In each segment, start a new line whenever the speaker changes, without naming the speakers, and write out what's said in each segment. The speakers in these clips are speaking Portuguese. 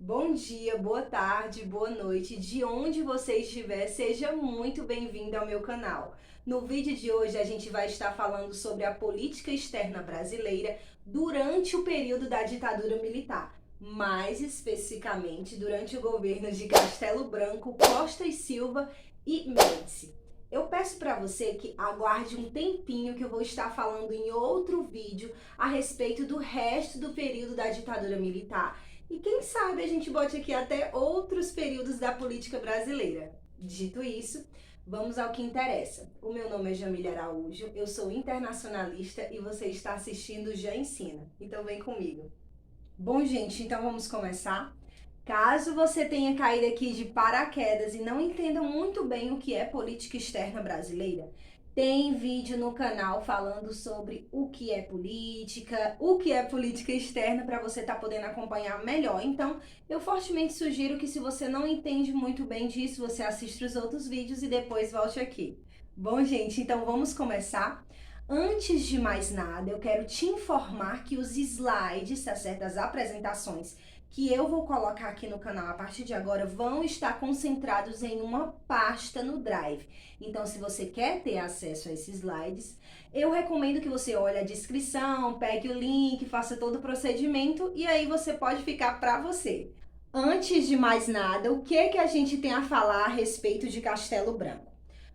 Bom dia, boa tarde, boa noite, de onde você estiver, seja muito bem-vindo ao meu canal. No vídeo de hoje a gente vai estar falando sobre a política externa brasileira durante o período da ditadura militar, mais especificamente durante o governo de Castelo Branco, Costa e Silva e Médici. Eu peço para você que aguarde um tempinho que eu vou estar falando em outro vídeo a respeito do resto do período da ditadura militar. E quem sabe a gente bote aqui até outros períodos da política brasileira. Dito isso, vamos ao que interessa. O meu nome é Jamília Araújo, eu sou internacionalista e você está assistindo Já Ensina. Então vem comigo. Bom, gente, então vamos começar. Caso você tenha caído aqui de paraquedas e não entenda muito bem o que é política externa brasileira, tem vídeo no canal falando sobre o que é política externa para você estar podendo acompanhar melhor. Então, eu fortemente sugiro que se você não entende muito bem disso, você assista os outros vídeos e depois volte aqui. Bom, gente, então vamos começar. Antes de mais nada, eu quero te informar que os slides, tá certo? As apresentações que eu vou colocar aqui no canal a partir de agora vão estar concentrados em uma pasta no Drive. Então, se você quer ter acesso a esses slides, eu recomendo que você olhe a descrição, pegue o link, faça todo o procedimento e aí você pode ficar para você. Antes de mais nada, o que a gente tem a falar a respeito de Castelo Branco?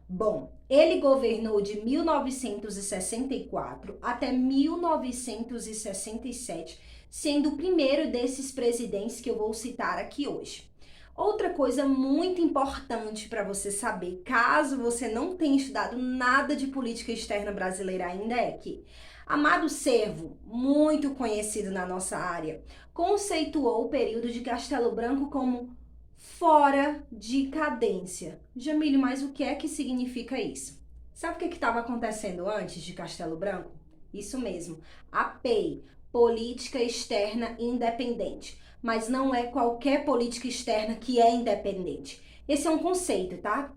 Bom, ele governou de 1964 até 1967, sendo o primeiro desses presidentes que eu vou citar aqui hoje. Outra coisa muito importante para você saber, caso você não tenha estudado nada de política externa brasileira ainda, é que Amado Servo, muito conhecido na nossa área, conceituou o período de Castelo Branco como fora de cadência. Jamílio, mas o que é que significa isso? Sabe o que estava acontecendo antes de Castelo Branco? Isso mesmo, a PEI, Política Externa Independente. Mas não é qualquer política externa que é independente. Esse é um conceito, tá?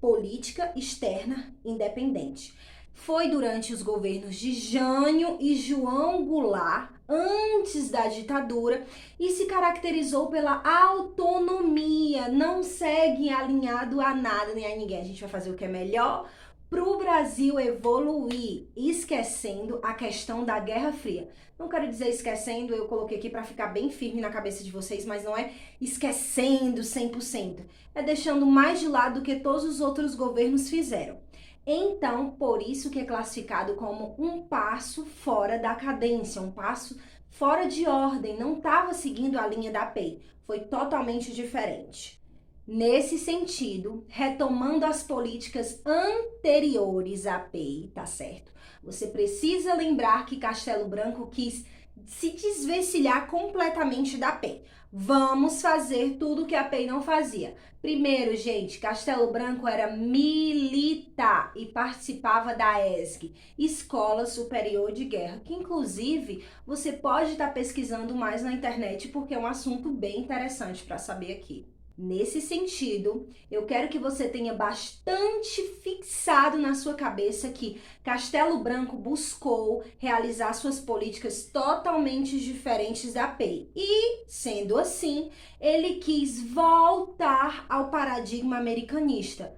Política Externa Independente. Foi durante os governos de Jânio e João Goulart, antes da ditadura, e se caracterizou pela autonomia, não segue alinhado a nada nem a ninguém. A gente vai fazer o que é melhor para o Brasil evoluir, esquecendo a questão da Guerra Fria. Não quero dizer esquecendo, eu coloquei aqui para ficar bem firme na cabeça de vocês, mas não é esquecendo 100%. É deixando mais de lado do que todos os outros governos fizeram. Então, por isso que é classificado como um passo fora da cadência, um passo fora de ordem, não estava seguindo a linha da PEI, foi totalmente diferente. Nesse sentido, retomando as políticas anteriores à PEI, tá certo? Você precisa lembrar que Castelo Branco quis se desvencilhar completamente da PEI. Vamos fazer tudo o que a PEI não fazia. Primeiro, gente, Castelo Branco era militar e participava da ESG, Escola Superior de Guerra, que inclusive você pode estar pesquisando mais na internet porque é um assunto bem interessante para saber aqui. Nesse sentido, eu quero que você tenha bastante fixado na sua cabeça que Castelo Branco buscou realizar suas políticas totalmente diferentes da PEI. E, sendo assim, ele quis voltar ao paradigma americanista.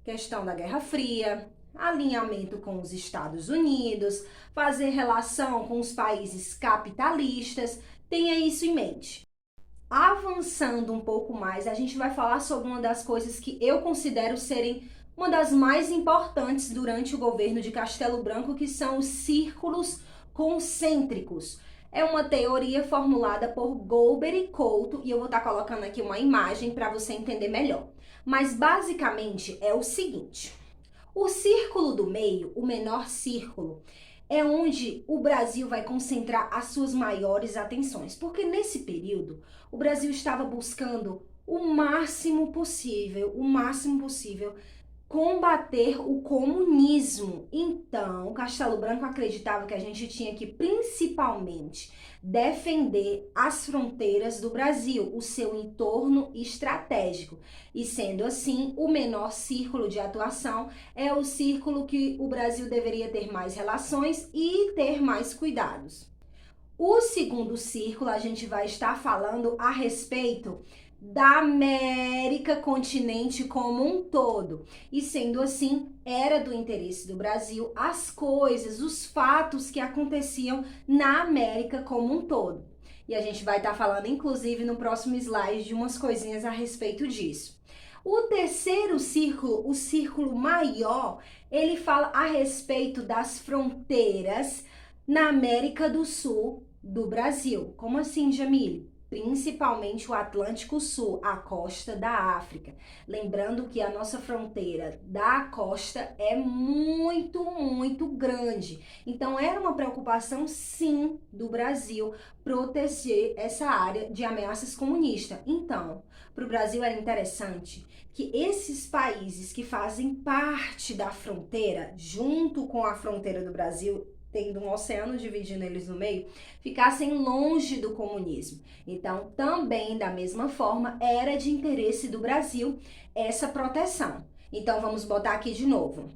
Questão da Guerra Fria, alinhamento com os Estados Unidos, fazer relação com os países capitalistas. Tenha isso em mente. Avançando um pouco mais, a gente vai falar sobre uma das coisas que eu considero serem uma das mais importantes durante o governo de Castelo Branco, que são os círculos concêntricos. É uma teoria formulada por Golber e Couto, e eu vou estar colocando aqui uma imagem para você entender melhor. Mas basicamente é o seguinte: o círculo do meio, o menor círculo, é onde o Brasil vai concentrar as suas maiores atenções, porque nesse período o Brasil estava buscando o máximo possível combater o comunismo. Então, Castelo Branco acreditava que a gente tinha que principalmente defender as fronteiras do Brasil, o seu entorno estratégico. E sendo assim, o menor círculo de atuação é o círculo que o Brasil deveria ter mais relações e ter mais cuidados. O segundo círculo, a gente vai estar falando a respeito da América continente como um todo. E sendo assim, era do interesse do Brasil as coisas, os fatos que aconteciam na América como um todo. E a gente vai estar falando, inclusive, no próximo slide, de umas coisinhas a respeito disso. O terceiro círculo, o círculo maior, ele fala a respeito das fronteiras na América do Sul do Brasil. Como assim, Jamile? Principalmente o Atlântico Sul, a costa da África. Lembrando que a nossa fronteira da costa é muito grande. Então, era uma preocupação, sim, do Brasil proteger essa área de ameaças comunistas. Então, para o Brasil era interessante que esses países que fazem parte da fronteira, junto com a fronteira do Brasil, tendo um oceano dividindo eles no meio, ficassem longe do comunismo. Então, também, da mesma forma, era de interesse do Brasil essa proteção. Então, vamos botar aqui de novo.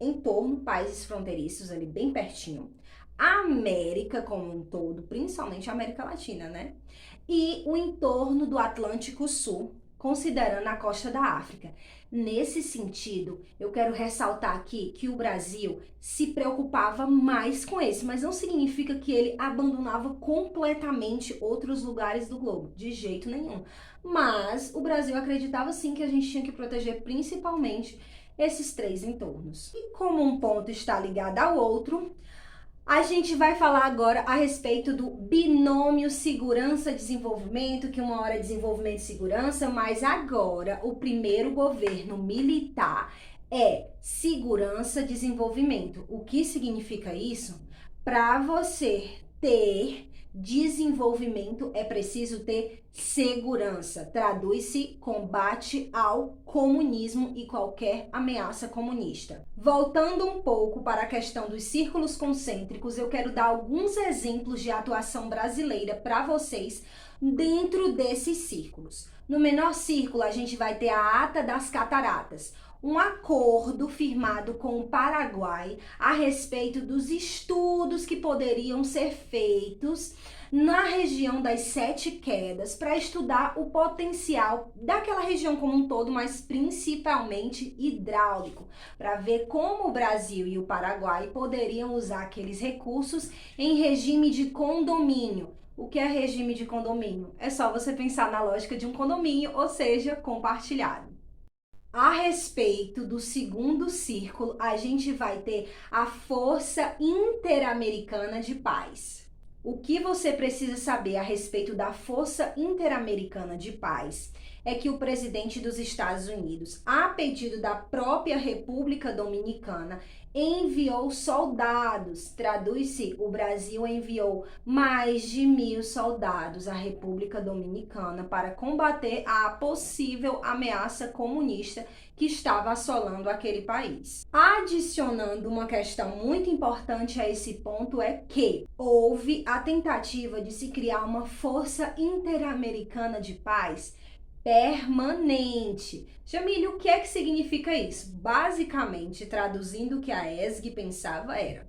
Em torno, países fronteiriços ali bem pertinho. A América como um todo, principalmente a América Latina, né? E o entorno do Atlântico Sul, considerando a costa da África. Nesse sentido, eu quero ressaltar aqui que o Brasil se preocupava mais com esse, mas não significa que ele abandonava completamente outros lugares do globo, de jeito nenhum. Mas o Brasil acreditava sim que a gente tinha que proteger principalmente esses três entornos. E como um ponto está ligado ao outro, a gente vai falar agora a respeito do binômio segurança-desenvolvimento, que uma hora é desenvolvimento e segurança, mas agora o primeiro governo militar é segurança-desenvolvimento. O que significa isso? Para você ter desenvolvimento é preciso ter segurança. Traduz-se combate ao comunismo e qualquer ameaça comunista. Voltando um pouco para a questão dos círculos concêntricos, eu quero dar alguns exemplos de atuação brasileira para vocês dentro desses círculos. No menor círculo, a gente vai ter a Ata das Cataratas, um acordo firmado com o Paraguai a respeito dos estudos que poderiam ser feitos na região das Sete Quedas para estudar o potencial daquela região como um todo, mas principalmente hidráulico, para ver como o Brasil e o Paraguai poderiam usar aqueles recursos em regime de condomínio. O que é regime de condomínio? É só você pensar na lógica de um condomínio, ou seja, compartilhado. A respeito do segundo círculo, a gente vai ter a Força Interamericana de Paz. O que você precisa saber a respeito da Força Interamericana de Paz é que o presidente dos Estados Unidos, a pedido da própria República Dominicana, enviou soldados. Traduz-se, o Brasil enviou mais de 1.000 soldados à República Dominicana para combater a possível ameaça comunista que estava assolando aquele país. Adicionando uma questão muito importante a esse ponto é que houve a tentativa de se criar uma Força Interamericana de Paz permanente. Jamile, o que é que significa isso? Basicamente, traduzindo o que a ESG pensava era: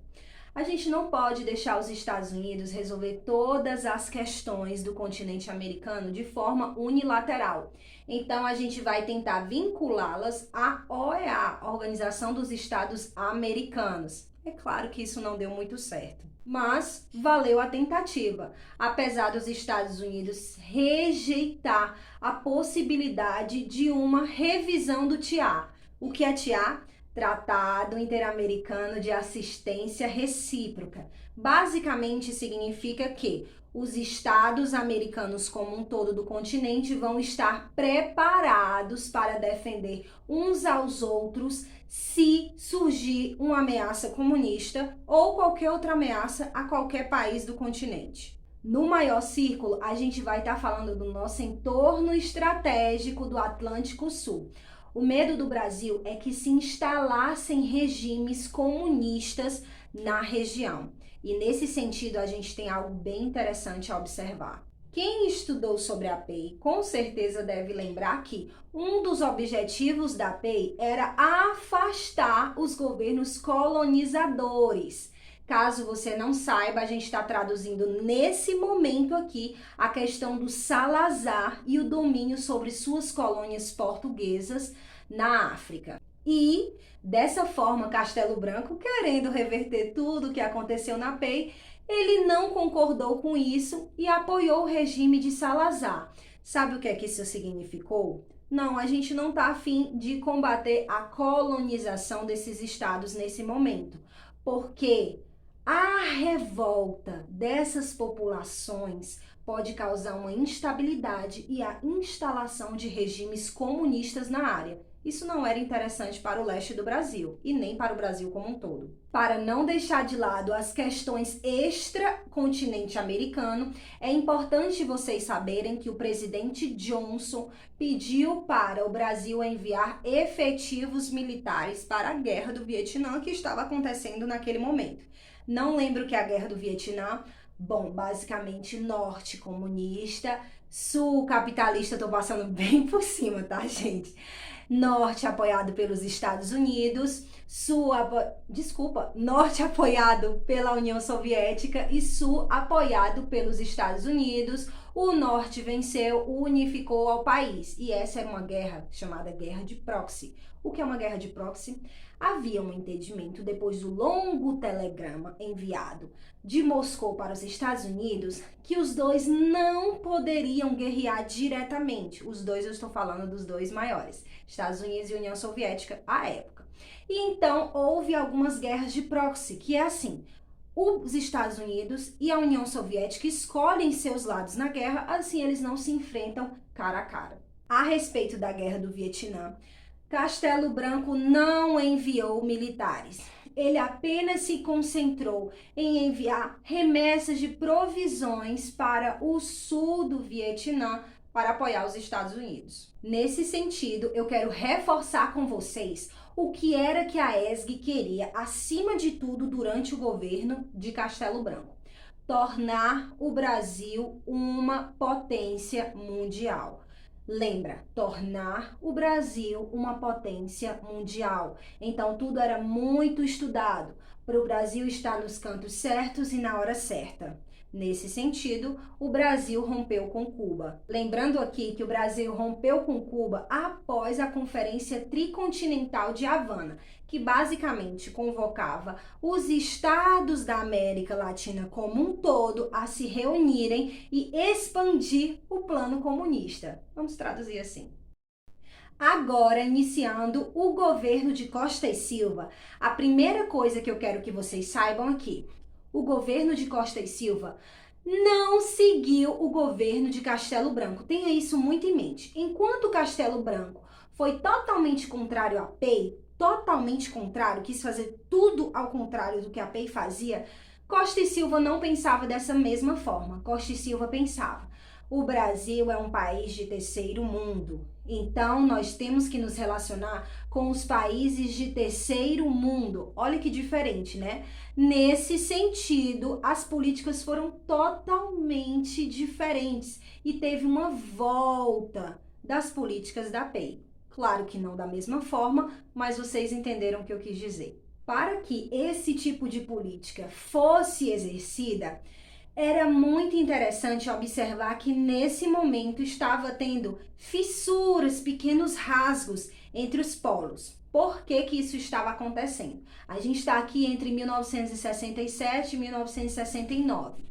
a gente não pode deixar os Estados Unidos resolver todas as questões do continente americano de forma unilateral. Então, a gente vai tentar vinculá-las à OEA, Organização dos Estados Americanos. É claro que isso não deu muito certo, mas valeu a tentativa, apesar dos Estados Unidos rejeitar a possibilidade de uma revisão do TIA. O que é TIA? Tratado Interamericano de Assistência Recíproca. Basicamente significa que os estados americanos como um todo do continente vão estar preparados para defender uns aos outros se surgir uma ameaça comunista ou qualquer outra ameaça a qualquer país do continente. No maior círculo, a gente vai estar falando do nosso entorno estratégico do Atlântico Sul. O medo do Brasil é que se instalassem regimes comunistas na região. E nesse sentido, a gente tem algo bem interessante a observar. Quem estudou sobre a APEI com certeza deve lembrar que um dos objetivos da APEI era afastar os governos colonizadores. Caso você não saiba, a gente está traduzindo nesse momento aqui a questão do Salazar e o domínio sobre suas colônias portuguesas na África. E, dessa forma, Castelo Branco, querendo reverter tudo o que aconteceu na PEI, ele não concordou com isso e apoiou o regime de Salazar. Sabe o que é que isso significou? Não, a gente não está afim de combater a colonização desses estados nesse momento, porque a revolta dessas populações pode causar uma instabilidade e a instalação de regimes comunistas na área. Isso não era interessante para o leste do Brasil e nem para o Brasil como um todo. Para não deixar de lado as questões extra-continente americano, é importante vocês saberem que o presidente Johnson pediu para o Brasil enviar efetivos militares para a Guerra do Vietnã que estava acontecendo naquele momento. Não lembro que é a Guerra do Vietnã. Bom, basicamente norte comunista, sul capitalista, tô passando bem por cima, tá, gente? Norte apoiado pelos Estados Unidos, norte apoiado pela União Soviética e sul apoiado pelos Estados Unidos. O norte venceu, unificou ao país. E essa era uma guerra chamada Guerra de Proxy. O que é uma guerra de proxy? Havia um entendimento depois do longo telegrama enviado de Moscou para os Estados Unidos que os dois não poderiam guerrear diretamente. Os dois, eu estou falando dos dois maiores, Estados Unidos e União Soviética à época. E então houve algumas guerras de proxy, que é assim: os Estados Unidos e a União Soviética escolhem seus lados na guerra, assim eles não se enfrentam cara a cara. A respeito da Guerra do Vietnã, Castelo Branco não enviou militares. Ele apenas se concentrou em enviar remessas de provisões para o sul do Vietnã para apoiar os Estados Unidos. Nesse sentido, eu quero reforçar com vocês o que era que a ESG queria, acima de tudo, durante o governo de Castelo Branco: tornar o Brasil uma potência mundial. Lembra, tornar o Brasil uma potência mundial. Então, tudo era muito estudado para o Brasil estar nos cantos certos e na hora certa. Nesse sentido, o Brasil rompeu com Cuba. Lembrando aqui que o Brasil rompeu com Cuba após a Conferência Tricontinental de Havana, que basicamente convocava os estados da América Latina como um todo a se reunirem e expandir o plano comunista. Vamos traduzir assim. Agora, iniciando o governo de Costa e Silva, a primeira coisa que eu quero que vocês saibam aqui: o governo de Costa e Silva não seguiu o governo de Castelo Branco. Tenha isso muito em mente. Enquanto Castelo Branco foi totalmente contrário à PEI, totalmente contrário, quis fazer tudo ao contrário do que a PEI fazia, Costa e Silva não pensava dessa mesma forma. Costa e Silva pensava: o Brasil é um país de terceiro mundo, então nós temos que nos relacionar com os países de terceiro mundo. Olha que diferente, né? Nesse sentido, as políticas foram totalmente diferentes e teve uma volta das políticas da PEI. Claro que não da mesma forma, mas vocês entenderam o que eu quis dizer. Para que esse tipo de política fosse exercida, era muito interessante observar que nesse momento estava tendo fissuras, pequenos rasgos entre os polos. Por que que isso estava acontecendo? A gente está aqui entre 1967 e 1969.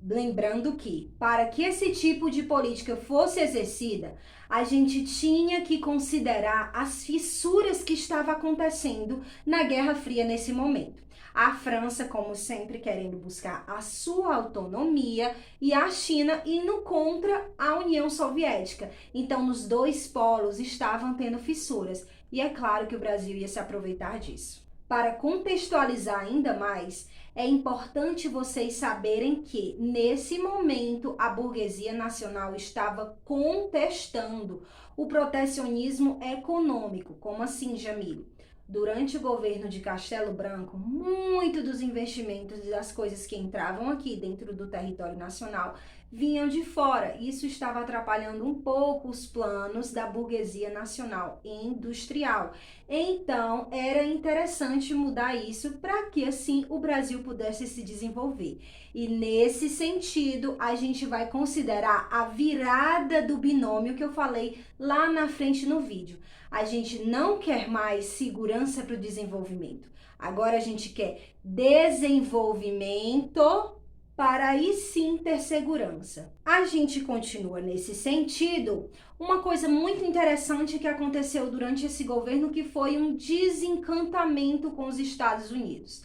Lembrando que, para que esse tipo de política fosse exercida, a gente tinha que considerar as fissuras que estavam acontecendo na Guerra Fria nesse momento. A França, como sempre, querendo buscar a sua autonomia, e a China indo contra a União Soviética. Então, nos dois polos estavam tendo fissuras, e é claro que o Brasil ia se aproveitar disso. Para contextualizar ainda mais, é importante vocês saberem que, nesse momento, a burguesia nacional estava contestando o protecionismo econômico. Como assim, Jamile? Durante o governo de Castelo Branco, muito dos investimentos e das coisas que entravam aqui dentro do território nacional vinham de fora. Isso estava atrapalhando um pouco os planos da burguesia nacional e industrial. Então, era interessante mudar isso para que assim o Brasil pudesse se desenvolver. E nesse sentido, a gente vai considerar a virada do binômio que eu falei lá na frente no vídeo. A gente não quer mais segurança para o desenvolvimento. Agora a gente quer desenvolvimento para aí sim ter segurança. A gente continua nesse sentido. Uma coisa muito interessante que aconteceu durante esse governo que foi um desencantamento com os Estados Unidos.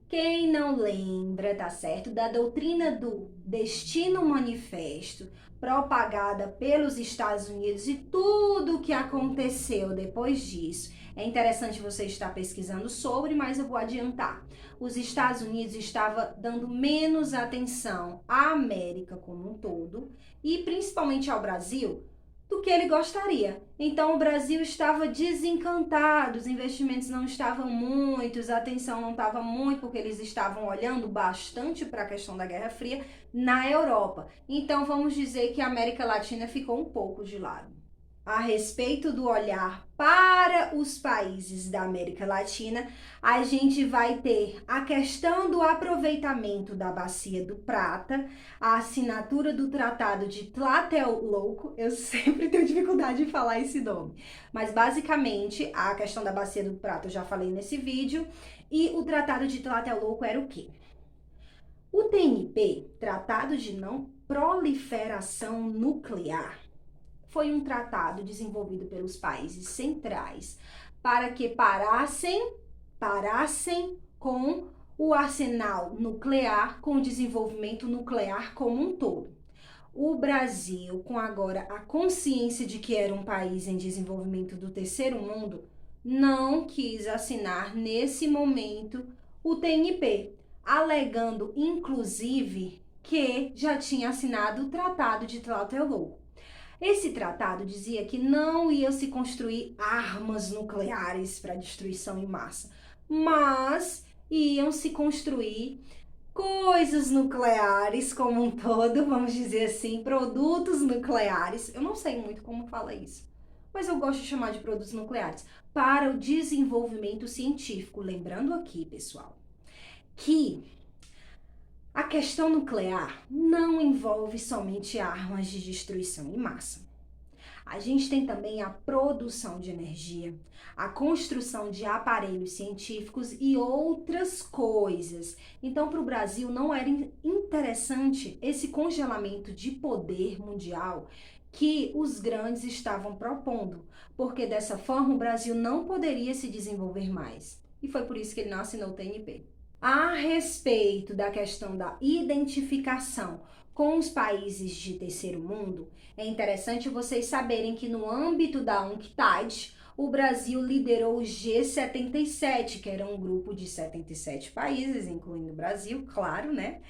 Quem não lembra, tá certo, da doutrina do Destino Manifesto, propagada pelos Estados Unidos e tudo o que aconteceu depois disso. É interessante você estar pesquisando sobre, mas eu vou adiantar. Os Estados Unidos estavam dando menos atenção à América como um todo e principalmente ao Brasil do que ele gostaria. Então o Brasil estava desencantado, os investimentos não estavam muitos, a atenção não estava muito, porque eles estavam olhando bastante para a questão da Guerra Fria na Europa. Então vamos dizer que a América Latina ficou um pouco de lado. A respeito do olhar para os países da América Latina, a gente vai ter a questão do aproveitamento da Bacia do Prata, a assinatura do Tratado de Tlatelolco, eu sempre tenho dificuldade de falar esse nome, mas basicamente a questão da Bacia do Prata eu já falei nesse vídeo, e o Tratado de Tlatelolco era o quê? O TNP, Tratado de Não Proliferação Nuclear, foi um tratado desenvolvido pelos países centrais para que parassem com o arsenal nuclear, com o desenvolvimento nuclear como um todo. O Brasil, com agora a consciência de que era um país em desenvolvimento do terceiro mundo, não quis assinar nesse momento o TNP, alegando inclusive que já tinha assinado o Tratado de Tlatelolco. Esse tratado dizia que não ia se construir armas nucleares para destruição em massa, mas iam se construir coisas nucleares como um todo, vamos dizer assim, produtos nucleares. Eu não sei muito como fala isso, mas eu gosto de chamar de produtos nucleares para o desenvolvimento científico. Lembrando aqui, pessoal, que a questão nuclear não envolve somente armas de destruição em massa. A gente tem também a produção de energia, a construção de aparelhos científicos e outras coisas. Então, para o Brasil, não era interessante esse congelamento de poder mundial que os grandes estavam propondo, porque dessa forma o Brasil não poderia se desenvolver mais. E foi por isso que ele não assinou o TNP. A respeito da questão da identificação com os países de terceiro mundo, é interessante vocês saberem que no âmbito da UNCTAD, o Brasil liderou o G77, que era um grupo de 77 países, incluindo o Brasil, claro, né?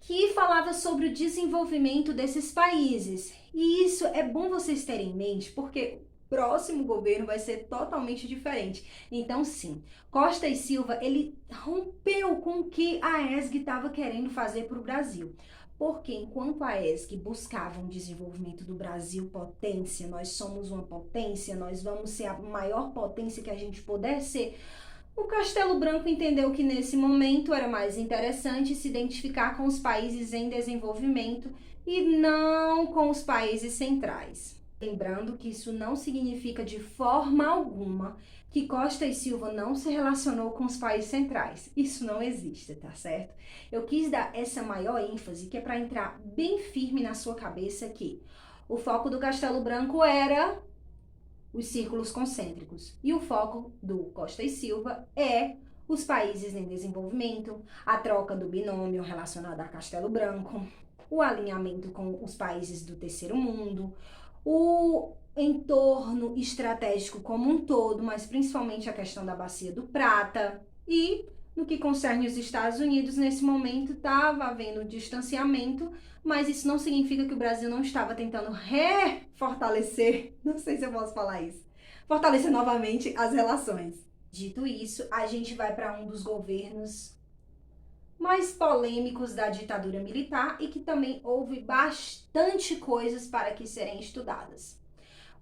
Que falava sobre o desenvolvimento desses países. E isso é bom vocês terem em mente, porque próximo governo vai ser totalmente diferente. Então, sim, Costa e Silva, ele rompeu com o que a ESG estava querendo fazer para o Brasil. Porque enquanto a ESG buscava um desenvolvimento do Brasil, potência, nós somos uma potência, nós vamos ser a maior potência que a gente puder ser, o Castelo Branco entendeu que nesse momento era mais interessante se identificar com os países em desenvolvimento e não com os países centrais. Lembrando que isso não significa de forma alguma que Costa e Silva não se relacionou com os países centrais. Isso não existe, tá certo? Eu quis dar essa maior ênfase, que é para entrar bem firme na sua cabeça que o foco do Castelo Branco era os círculos concêntricos e o foco do Costa e Silva é os países em desenvolvimento, a troca do binômio relacionado a Castelo Branco, o alinhamento com os países do terceiro mundo, o entorno estratégico como um todo, mas principalmente a questão da Bacia do Prata. E no que concerne os Estados Unidos, nesse momento estava havendo um distanciamento, mas isso não significa que o Brasil não estava tentando refortalecer, não sei se eu posso falar isso, fortalecer novamente as relações. Dito isso, a gente vai para um dos governos mais polêmicos da ditadura militar e que também houve bastante coisas para que serem estudadas.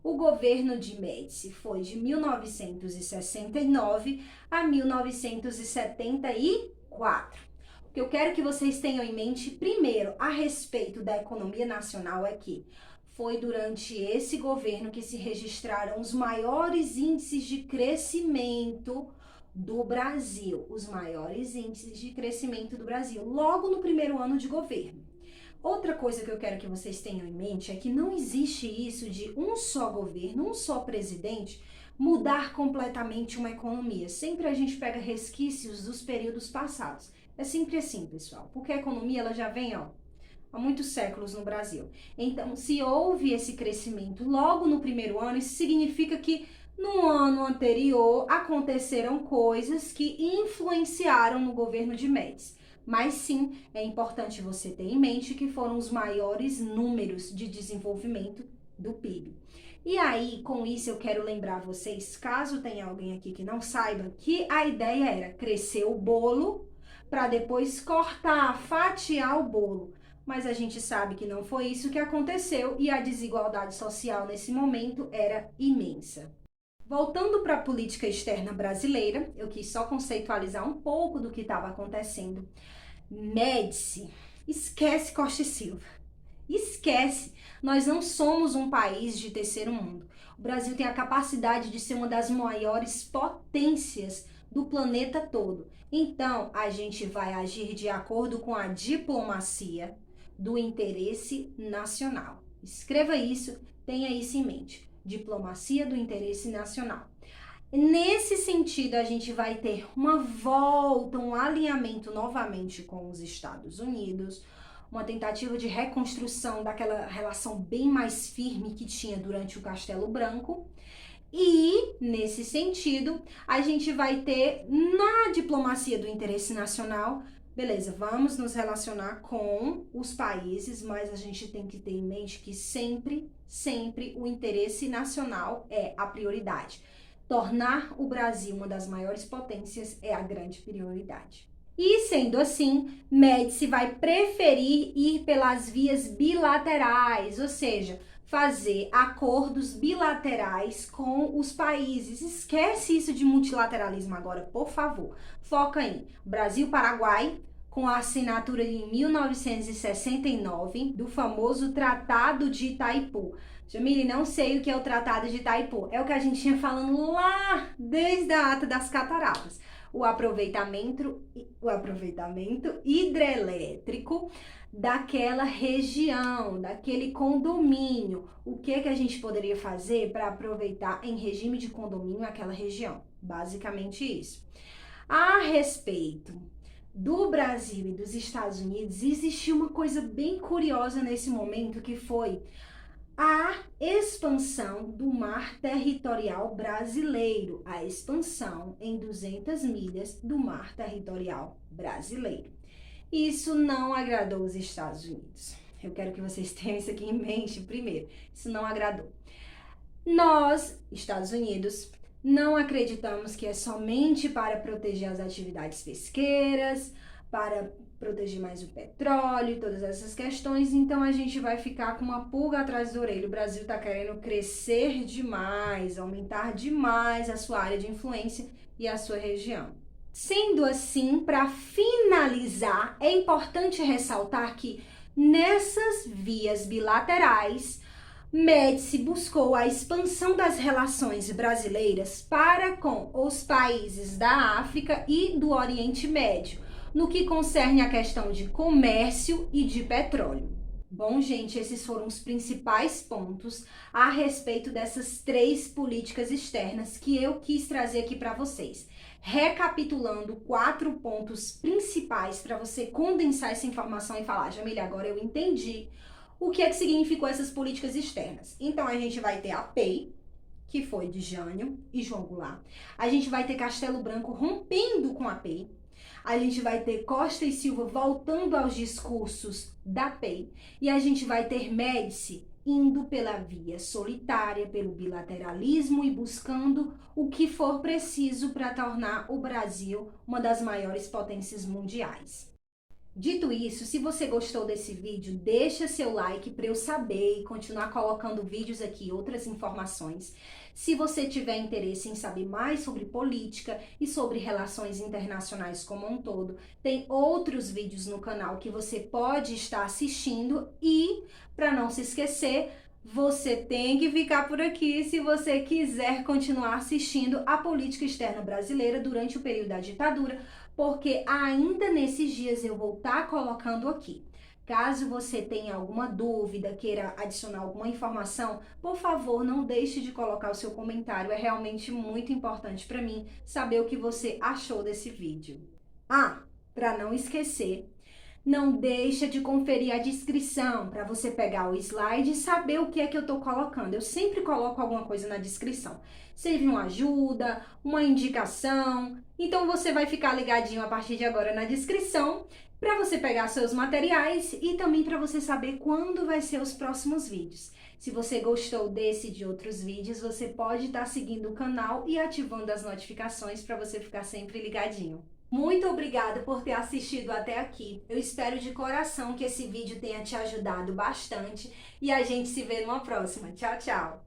O governo de Médici foi de 1969 a 1974. O que eu quero que vocês tenham em mente, primeiro, a respeito da economia nacional é que foi durante esse governo que se registraram os maiores índices de crescimento do Brasil, os maiores índices de crescimento do Brasil, logo no primeiro ano de governo. Outra coisa que eu quero que vocês tenham em mente é que não existe isso de um só governo, um só presidente mudar completamente uma economia. Sempre a gente pega resquícios dos períodos passados. É sempre assim, pessoal, porque a economia ela já vem, há muitos séculos no Brasil. Então, se houve esse crescimento logo no primeiro ano, isso significa que no ano anterior aconteceram coisas que influenciaram no governo de Médici. Mas sim, é importante você ter em mente que foram os maiores números de desenvolvimento do PIB. E aí, com isso, eu quero lembrar vocês, caso tenha alguém aqui que não saiba, que a ideia era crescer o bolo para depois cortar, fatiar o bolo. Mas a gente sabe que não foi isso que aconteceu e a desigualdade social nesse momento era imensa. Voltando para a política externa brasileira, eu quis só conceitualizar um pouco do que estava acontecendo. Médici, esquece Costa e Silva. Esquece, nós não somos um país de terceiro mundo. O Brasil tem a capacidade de ser uma das maiores potências do planeta todo. Então, a gente vai agir de acordo com a diplomacia do interesse nacional. Escreva isso, tenha isso em mente. Diplomacia do interesse nacional. Nesse sentido, a gente vai ter uma volta, um alinhamento novamente com os Estados Unidos, uma tentativa de reconstrução daquela relação bem mais firme que tinha durante o Castelo Branco. E, nesse sentido, a gente vai ter na diplomacia do interesse nacional, beleza, vamos nos relacionar com os países, mas a gente tem que ter em mente que sempre o interesse nacional é a prioridade. Tornar o Brasil uma das maiores potências é a grande prioridade. E sendo assim, Médici vai preferir ir pelas vias bilaterais, ou seja, fazer acordos bilaterais com os países. Esquece isso de multilateralismo agora, por favor. Foca em Brasil-Paraguai, com a assinatura em 1969 do famoso Tratado de Itaipu. Jamile, não sei o que é o Tratado de Itaipu. É o que a gente tinha falando lá desde a Ata das Cataratas. O aproveitamento hidrelétrico daquela região, daquele condomínio. O que a gente poderia fazer para aproveitar em regime de condomínio aquela região? Basicamente isso. A respeito do Brasil e dos Estados Unidos, existiu uma coisa bem curiosa nesse momento, que foi a expansão do mar territorial brasileiro, a expansão em 200 milhas do mar territorial brasileiro. Isso não agradou os Estados Unidos. Eu quero que vocês tenham isso aqui em mente primeiro. Isso não agradou. Nós, Estados Unidos, não acreditamos que é somente para proteger as atividades pesqueiras, para proteger mais o petróleo e todas essas questões, então a gente vai ficar com uma pulga atrás da orelha. O Brasil está querendo crescer demais, aumentar demais a sua área de influência e a sua região. Sendo assim, para finalizar, é importante ressaltar que nessas vias bilaterais, Médici buscou a expansão das relações brasileiras para com os países da África e do Oriente Médio, no que concerne a questão de comércio e de petróleo. Bom, gente, esses foram os principais pontos a respeito dessas 3 políticas externas que eu quis trazer aqui para vocês. Recapitulando 4 pontos principais para você condensar essa informação e falar, Jamile, agora eu entendi o que significou essas políticas externas. Então, a gente vai ter a PEI, que foi de Jânio e João Goulart. A gente vai ter Castelo Branco rompendo com a PEI. A gente vai ter Costa e Silva voltando aos discursos da PEI. E a gente vai ter Médici indo pela via solitária, pelo bilateralismo e buscando o que for preciso para tornar o Brasil uma das maiores potências mundiais. Dito isso, se você gostou desse vídeo, deixa seu like para eu saber e continuar colocando vídeos aqui, outras informações. Se você tiver interesse em saber mais sobre política e sobre relações internacionais como um todo, tem outros vídeos no canal que você pode estar assistindo e, para não se esquecer, você tem que ficar por aqui se você quiser continuar assistindo a política externa brasileira durante o período da ditadura, porque ainda nesses dias eu vou estar colocando aqui. Caso você tenha alguma dúvida, queira adicionar alguma informação, por favor, não deixe de colocar o seu comentário. É realmente muito importante para mim saber o que você achou desse vídeo. Ah, para não esquecer, não deixa de conferir a descrição para você pegar o slide e saber o que é que eu estou colocando. Eu sempre coloco alguma coisa na descrição. Seja uma ajuda, uma indicação. Então você vai ficar ligadinho a partir de agora na descrição para você pegar seus materiais e também para você saber quando vai ser os próximos vídeos. Se você gostou desse e de outros vídeos, você pode estar seguindo o canal e ativando as notificações para você ficar sempre ligadinho. Muito obrigada por ter assistido até aqui. Eu espero de coração que esse vídeo tenha te ajudado bastante e a gente se vê numa próxima. Tchau, tchau!